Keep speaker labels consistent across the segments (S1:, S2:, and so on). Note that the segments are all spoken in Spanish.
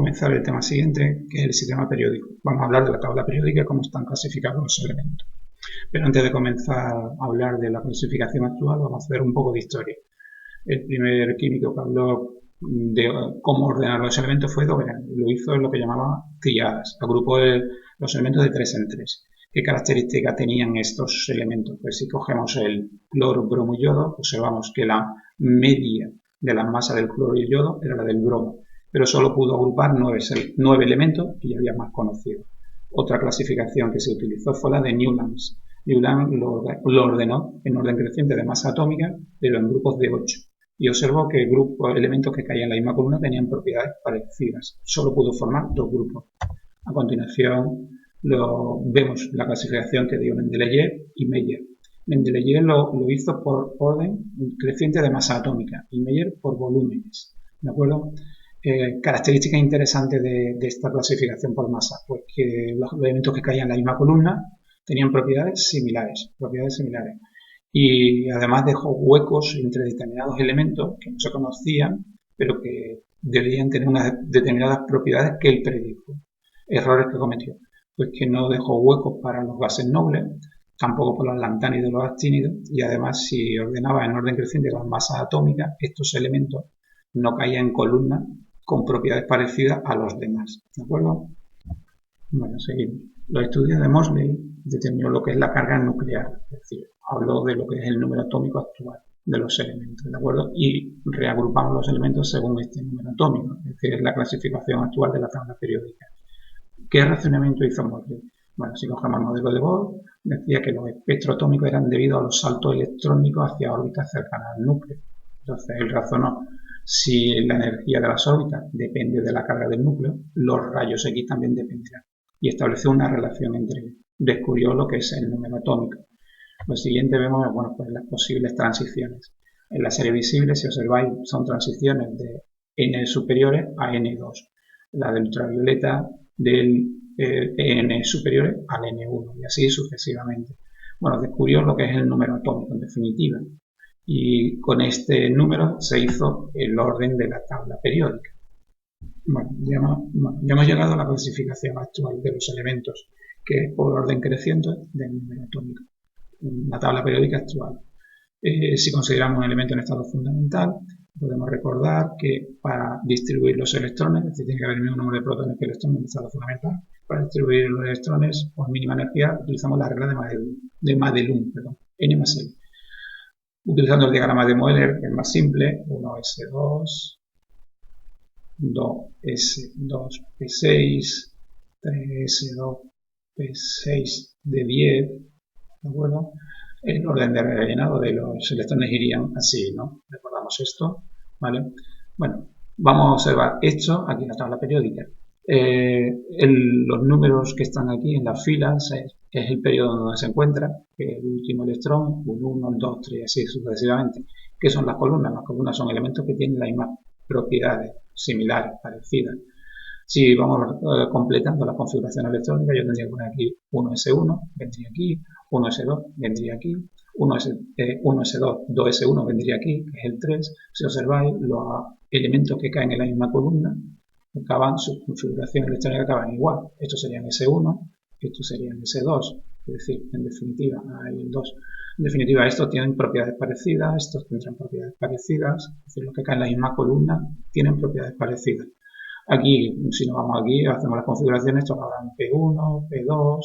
S1: comenzar el tema siguiente, que es el sistema periódico. Vamos a hablar de la tabla periódica y cómo están clasificados los elementos. Pero antes de comenzar a hablar de la clasificación actual, vamos a hacer un poco de historia. El primer químico que habló de cómo ordenar los elementos fue Doberan. Lo hizo en lo que llamaba triadas. Agrupó los elementos de 3 en 3. ¿Qué características tenían estos elementos? Pues si cogemos el cloro, bromo y yodo, observamos que la media de la masa del cloro y el yodo era la del bromo, pero solo pudo agrupar 9 elementos y ya había más conocidos. Otra clasificación que se utilizó fue la de Newlands. Newlands lo ordenó en orden creciente de masa atómica, pero en grupos de 8. Y observó que elementos que caían en la misma columna tenían propiedades parecidas. Solo pudo formar 2 grupos. A continuación vemos la clasificación que dio Mendeleev y Meyer. Mendeleev lo hizo por orden creciente de masa atómica y Meyer por volúmenes. ¿De acuerdo? Características interesantes de esta clasificación por masa, pues que los elementos que caían en la misma columna tenían propiedades similares. Y además dejó huecos entre determinados elementos que no se conocían, pero que deberían tener unas determinadas propiedades que él predijo. Errores que cometió, pues que no dejó huecos para los gases nobles, tampoco por los lantánidos y los actínidos, y además si ordenaba en orden creciente las masas atómicas, estos elementos no caían en columnas con propiedades parecidas a los demás. ¿De acuerdo? Bueno, seguimos. Los estudios de Moseley determinó lo que es la carga nuclear, es decir, habló de lo que es el número atómico actual de los elementos, ¿de acuerdo? Y reagrupamos los elementos según este número atómico, es decir, es la clasificación actual de la tabla periódica. ¿Qué razonamiento hizo Moseley? Bueno, si cogemos el modelo de Bohr, decía que los espectros atómicos eran debido a los saltos electrónicos hacia órbitas cercanas al núcleo. Entonces él razonó, si la energía de las órbitas depende de la carga del núcleo, los rayos X también dependerán. Y estableció una relación entre ellos. Descubrió lo que es el número atómico. Lo siguiente vemos, bueno, pues las posibles transiciones. En la serie visible, si observáis, son transiciones de N superiores a N2. La de ultravioleta del N superiores al N1 y así sucesivamente. Bueno, descubrió lo que es el número atómico en definitiva y con este número se hizo el orden de la tabla periódica. Bueno, ya hemos llegado a la clasificación actual de los elementos, que es por orden creciente del número atómico. La tabla periódica actual. Si consideramos un elemento en estado fundamental, podemos recordar que para distribuir los electrones, es decir, tiene que haber el mismo número de protones que electrones en estado fundamental, para distribuir los electrones por mínima energía utilizamos la regla de Madelung, N más L. Utilizando el diagrama de Moeller, que es más simple, 1s2, 2s2p6, 3s2p6 de 10, ¿de acuerdo? El orden de rellenado de los electrones irían así, ¿no? Recordamos esto, ¿vale? Bueno, vamos a observar esto aquí en la tabla periódica. Los números que están aquí en las filas es el periodo donde se encuentra, el último electrón, el 1, el 2, 3, así sucesivamente. ¿Qué son las columnas? Las columnas son elementos que tienen las mismas propiedades, similares, parecidas. Si vamos completando la configuración electrónica, yo tendría que poner aquí 1s1, vendría aquí, 1s2, vendría aquí, 1s2, 2s1 vendría aquí, que es el 3. Si observáis, los elementos que caen en la misma columna, su configuración electrónica acaban igual. Estos serían S1, estos serían S2, es decir, en definitiva, hay el 2. En definitiva, estos tienen propiedades parecidas, estos tendrán propiedades parecidas, es decir, los que caen en la misma columna tienen propiedades parecidas. Aquí, si nos vamos aquí, hacemos las configuraciones, estos habrán P1, P2,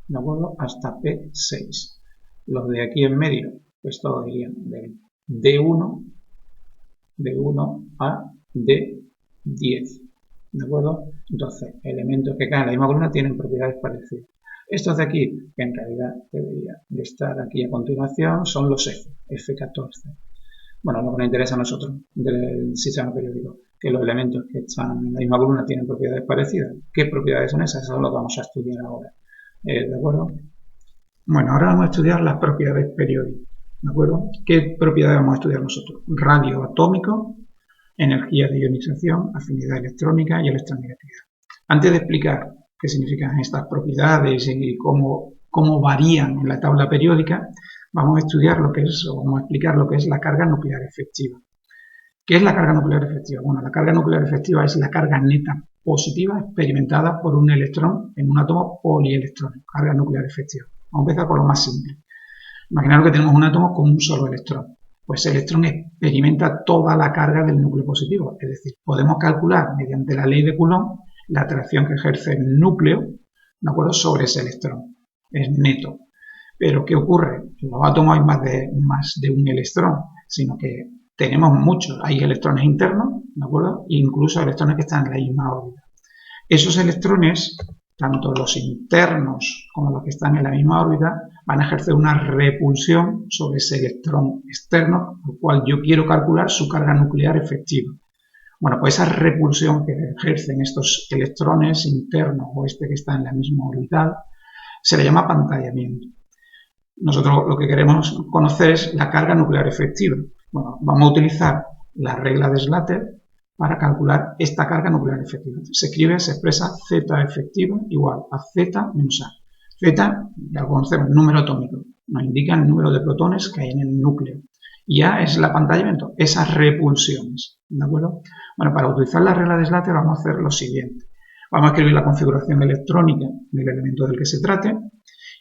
S1: ¿de acuerdo? Hasta P6. Los de aquí en medio, pues todos irían de D1 a D10. ¿De acuerdo? Entonces, elementos que caen en la misma columna tienen propiedades parecidas. Estos de aquí, que en realidad deberían de estar aquí a continuación, son los F14. Bueno, lo que nos interesa a nosotros del sistema periódico, que los elementos que están en la misma columna tienen propiedades parecidas. ¿Qué propiedades son esas? Eso es lo que vamos a estudiar ahora. ¿De acuerdo? Bueno, ahora vamos a estudiar las propiedades periódicas. ¿De acuerdo? ¿Qué propiedades vamos a estudiar nosotros? Radio atómico, energía de ionización, afinidad electrónica y electronegatividad. Antes de explicar qué significan estas propiedades y cómo varían en la tabla periódica, vamos a estudiar vamos a explicar lo que es la carga nuclear efectiva. ¿Qué es la carga nuclear efectiva? Bueno, la carga nuclear efectiva es la carga neta positiva experimentada por un electrón en un átomo polielectrónico, carga nuclear efectiva. Vamos a empezar por lo más simple. Imaginaros que tenemos un átomo con un solo electrón. Pues el electrón experimenta toda la carga del núcleo positivo. Es decir, podemos calcular mediante la ley de Coulomb la atracción que ejerce el núcleo, ¿de acuerdo?, sobre ese electrón. Es neto. Pero ¿qué ocurre? En los átomos hay más de un electrón, sino que tenemos muchos. Hay electrones internos, ¿de acuerdo?, e incluso electrones que están en la misma órbita. Esos electrones, tanto los internos como los que están en la misma órbita, van a ejercer una repulsión sobre ese electrón externo, por lo cual yo quiero calcular su carga nuclear efectiva. Bueno, pues esa repulsión que ejercen estos electrones internos o este que está en la misma orbital se le llama apantallamiento. Nosotros lo que queremos conocer es la carga nuclear efectiva. Bueno, vamos a utilizar la regla de Slater para calcular esta carga nuclear efectiva. Se expresa Z efectiva igual a Z menos A. Z, ya lo conocemos, número atómico, nos indica el número de protones que hay en el núcleo. Y A es el apantallamiento, esas repulsiones, ¿de acuerdo? Bueno, para utilizar la regla de Slater vamos a hacer lo siguiente. Vamos a escribir la configuración electrónica del elemento del que se trate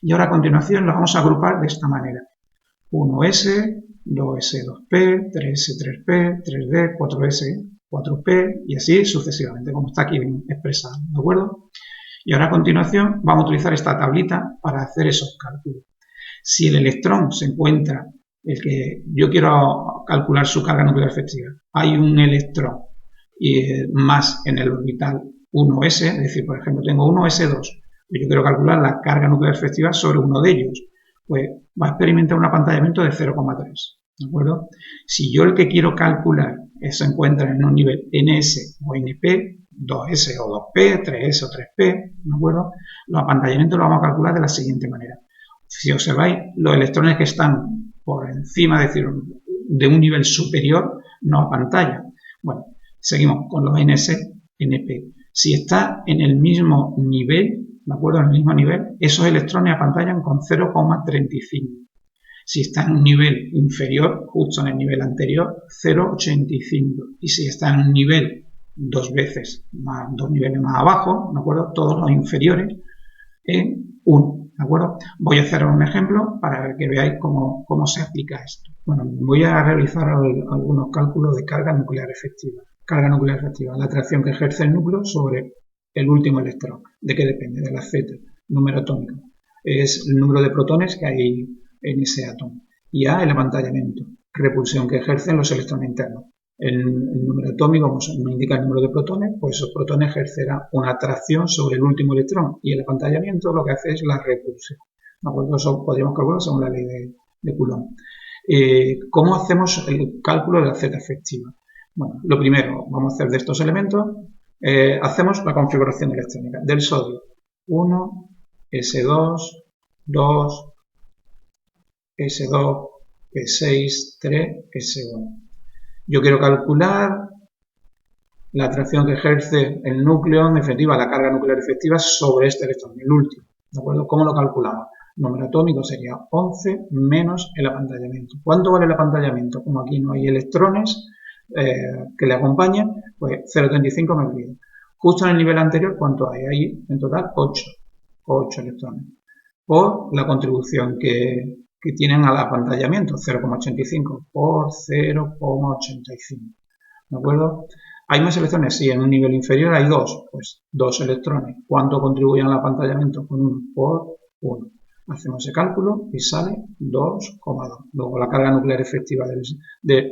S1: y ahora a continuación lo vamos a agrupar de esta manera. 1S, 2S, 2P, 3S, 3P, 3D, 4S, 4P y así sucesivamente, como está aquí expresado, ¿de acuerdo? Y ahora a continuación vamos a utilizar esta tablita para hacer esos cálculos. Si el electrón se encuentra, el que yo quiero calcular su carga nuclear efectiva, hay un electrón más en el orbital 1s, es decir, por ejemplo, tengo 1s2, pues yo quiero calcular la carga nuclear efectiva sobre uno de ellos, pues va a experimentar un apantallamiento de 0,3, ¿de acuerdo? Si yo el que quiero calcular se encuentra en un nivel ns o np, 2s o 2p, 3s o 3p, ¿de acuerdo? Los apantallamientos los vamos a calcular de la siguiente manera. Si observáis, los electrones que están por encima, es decir, de un nivel superior, no apantallan. Bueno, seguimos con los ns, np. Si está en el mismo nivel, ¿de acuerdo? En el mismo nivel, esos electrones apantallan con 0,35. Si está en un nivel inferior, justo en el nivel anterior, 0,85. Y si está en un nivel dos niveles más abajo, ¿de acuerdo?, todos los inferiores, en 1, ¿de acuerdo? Voy a hacer un ejemplo para que veáis cómo se aplica esto. Bueno, voy a realizar algunos cálculos de carga nuclear efectiva. Carga nuclear efectiva, la atracción que ejerce el núcleo sobre el último electrón. ¿De qué depende? De la Z, número atómico. Es el número de protones que hay en ese átomo. Y A, el apantallamiento, repulsión que ejercen los electrones internos. El número atómico, como nos indica el número de protones, pues esos protones ejercerán una atracción sobre el último electrón y el apantallamiento lo que hace es la repulsión. ¿De acuerdo? Eso podríamos calcular según la ley de Coulomb. ¿Cómo hacemos el cálculo de la Z efectiva? Bueno, lo primero, vamos a hacer de estos elementos, hacemos la configuración electrónica del sodio. 1, S2, 2, S2, P6, 3, S1. Yo quiero calcular la atracción que ejerce el núcleo, en definitiva, la carga nuclear efectiva sobre este electrón, el último. ¿De acuerdo? ¿Cómo lo calculamos? El número atómico sería 11 menos el apantallamiento. ¿Cuánto vale el apantallamiento? Como aquí no hay electrones que le acompañan, pues 0,35 me olvido. Justo en el nivel anterior, ¿cuánto hay? Hay en total 8 electrones. Por la contribución que tienen al apantallamiento, 0,85 por 0,85. ¿De acuerdo? ¿Hay más electrones? Sí, en un nivel inferior hay 2, pues 2 electrones. ¿Cuánto contribuyen al apantallamiento? Con 1 por 1. Hacemos ese cálculo y sale 2,2. Luego la carga nuclear efectiva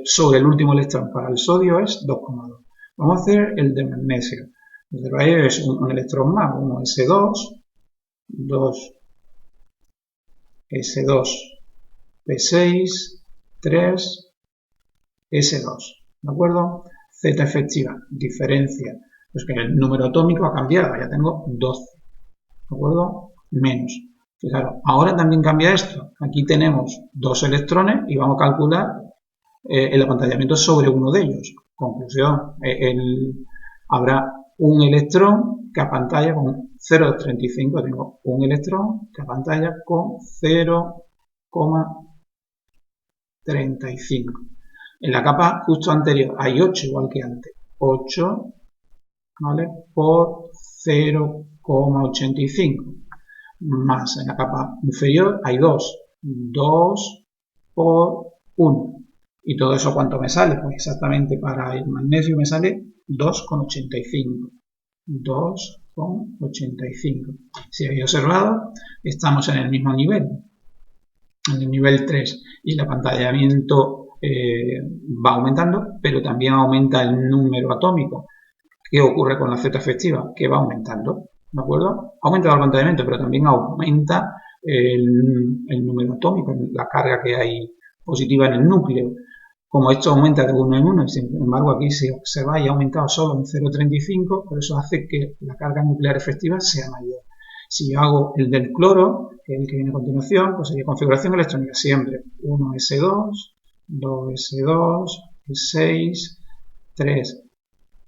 S1: sobre el último electrón para el sodio es 2,2. Vamos a hacer el de magnesio. Es un electrón más, 1 S2, 2 S2, P6, 3, S2, ¿de acuerdo? Z efectiva, diferencia, pues que el número atómico ha cambiado, ya tengo 12, ¿de acuerdo? Menos. Fijaros, ahora también cambia esto, aquí tenemos 2 electrones y vamos a calcular el apantallamiento sobre uno de ellos. Conclusión, habrá un electrón que apantalla con 0,35, tengo un electrón que apantalla con 0,35. En la capa justo anterior hay 8 igual que antes. 8 ¿vale? Por 0,85. Más en la capa inferior hay 2. 2 por 1. ¿Y todo eso cuánto me sale? Pues exactamente para el magnesio me sale 2,85. 2,85. Si habéis observado, estamos en el mismo nivel, en el nivel 3, y el apantallamiento va aumentando, pero también aumenta el número atómico. ¿Qué ocurre con la Z efectiva? Que va aumentando, ¿de acuerdo? Aumenta el apantallamiento, pero también aumenta el número atómico, la carga que hay positiva en el núcleo. Como esto aumenta de 1 en 1, sin embargo aquí si observáis ha aumentado solo en 0,35, por eso hace que la carga nuclear efectiva sea mayor. Si yo hago el del cloro, que es el que viene a continuación, pues sería configuración electrónica siempre. 1s2, 2s2, 6, 3,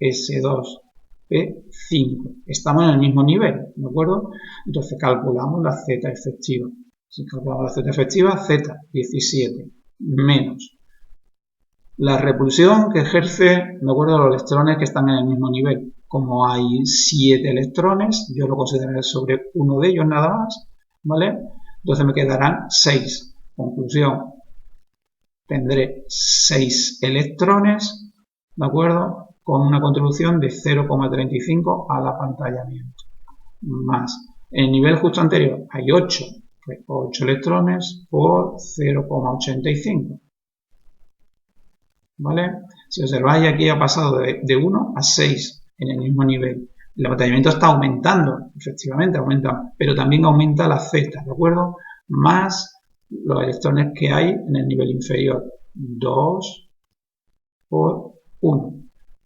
S1: S2P5. Estamos en el mismo nivel, ¿de acuerdo? Entonces calculamos la Z efectiva. Si calculamos la Z efectiva, Z17 menos la repulsión que ejerce, de acuerdo, los electrones que están en el mismo nivel. Como hay 7 electrones, yo lo consideraré sobre uno de ellos nada más, ¿vale? Entonces me quedarán 6. Conclusión, tendré 6 electrones, ¿de acuerdo? Con una contribución de 0,35 al apantallamiento. Más en el nivel justo anterior hay 8, pues 8 electrones por 0,85. ¿Vale? Si observáis aquí ha pasado de 1 a 6 en el mismo nivel. El apantallamiento está aumentando, efectivamente aumenta, pero también aumenta la Z, ¿de acuerdo? Más los electrones que hay en el nivel inferior. 2 por 1.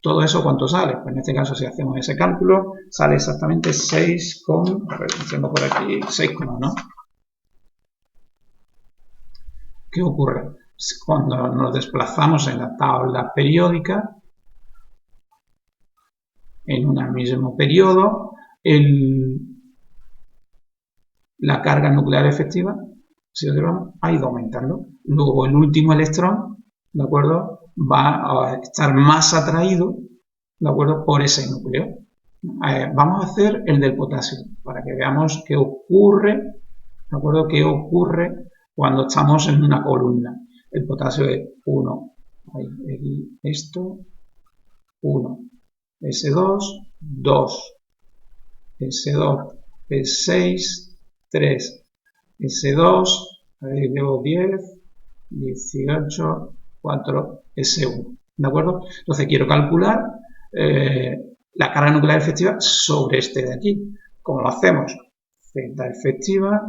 S1: ¿Todo eso cuánto sale? Pues en este caso, si hacemos ese cálculo, sale exactamente 6, a ver, tengo por aquí 6, ¿no? ¿Qué ocurre? Cuando nos desplazamos en la tabla periódica, en un mismo periodo, la carga nuclear efectiva, si observamos, ha ido aumentando. Luego el último electrón, ¿de acuerdo?, va a estar más atraído, ¿de acuerdo?, por ese núcleo. Vamos a hacer el del potasio, para que veamos qué ocurre, ¿de acuerdo?, qué ocurre cuando estamos en una columna. El potasio es 1, aquí esto, 1, S2, 2, S2, S6, 3, S2, ahí llevo 10, 18, 4, S1, ¿de acuerdo? Entonces quiero calcular la carga nuclear efectiva sobre este de aquí. ¿Cómo lo hacemos? Z efectiva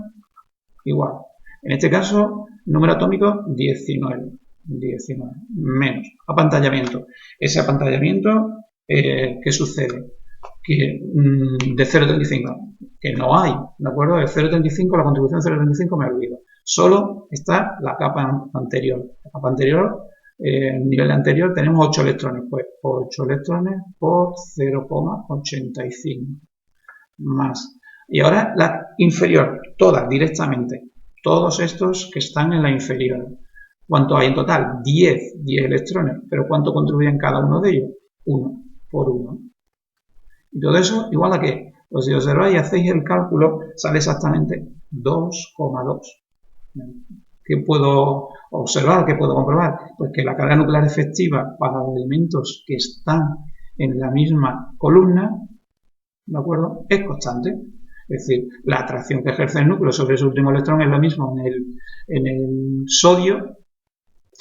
S1: igual. En este caso, número atómico 19 menos apantallamiento. Ese apantallamiento, ¿qué sucede? Que de 0,35, que no hay, ¿de acuerdo? De 0,35, la contribución 0,35 me olvido. Solo está la capa anterior. La capa anterior, el nivel anterior, tenemos 8 electrones. Pues 8 electrones por 0,85 más. Y ahora la inferior, todas directamente. Todos estos que están en la inferior. ¿Cuánto hay en total? 10 electrones. ¿Pero cuánto contribuyen cada uno de ellos? 1 por 1. Y todo eso igual a qué? Pues si observáis y hacéis el cálculo, sale exactamente 2,2. ¿Qué puedo observar? ¿Qué puedo comprobar? Pues que la carga nuclear efectiva para los elementos que están en la misma columna, ¿de acuerdo?, es constante. Es decir, la atracción que ejerce el núcleo sobre su último electrón es lo mismo en el sodio,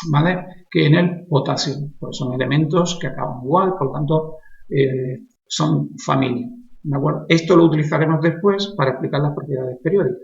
S1: ¿vale?, que en el potasio. Pues son elementos que acaban igual, por lo tanto, son familia, ¿de acuerdo? Esto lo utilizaremos después para explicar las propiedades periódicas.